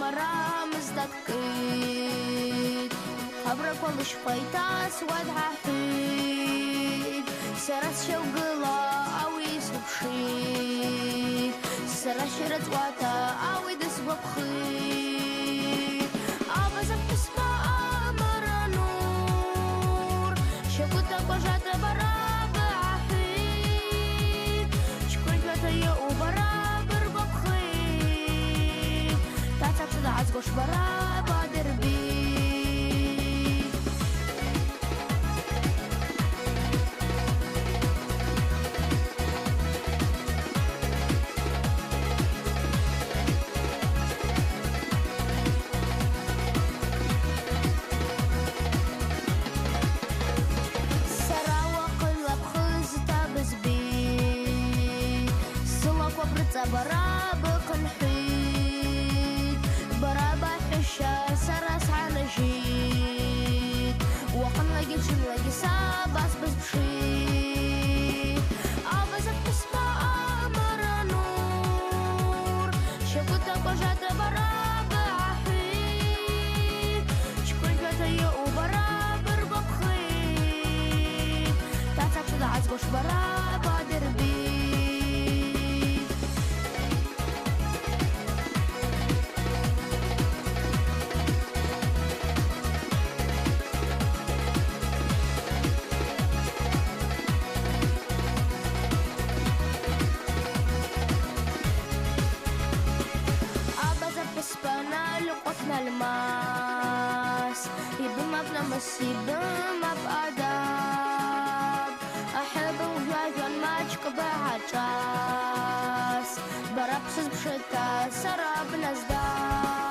مرة مزدكيت خبرك والله شفيتاس وادها حيد سرس شوقلا أوي سبشي سرس شرت واتا أوي دس ببخيت أبزك تسمع أمر نور شكوتا بجات برابع حيد شكوت بتايا وبرابر ببخيت تعتك تدعز قوش برابع دربي برابق الحيد برابع حشا سرس على جيد وقن لقيت شملاقي سابس بس بشيد عبزك تسمع أمر نور شكوتا بجات برابع حيد شكوت بتايا وبرابر ببخيت تعتك تدعز قوش برابع دربي لقطنا الماس يبما بنمس يبما بأداب أحب وجاجون ماجك بعجاس برقص بشتا سراب نزداد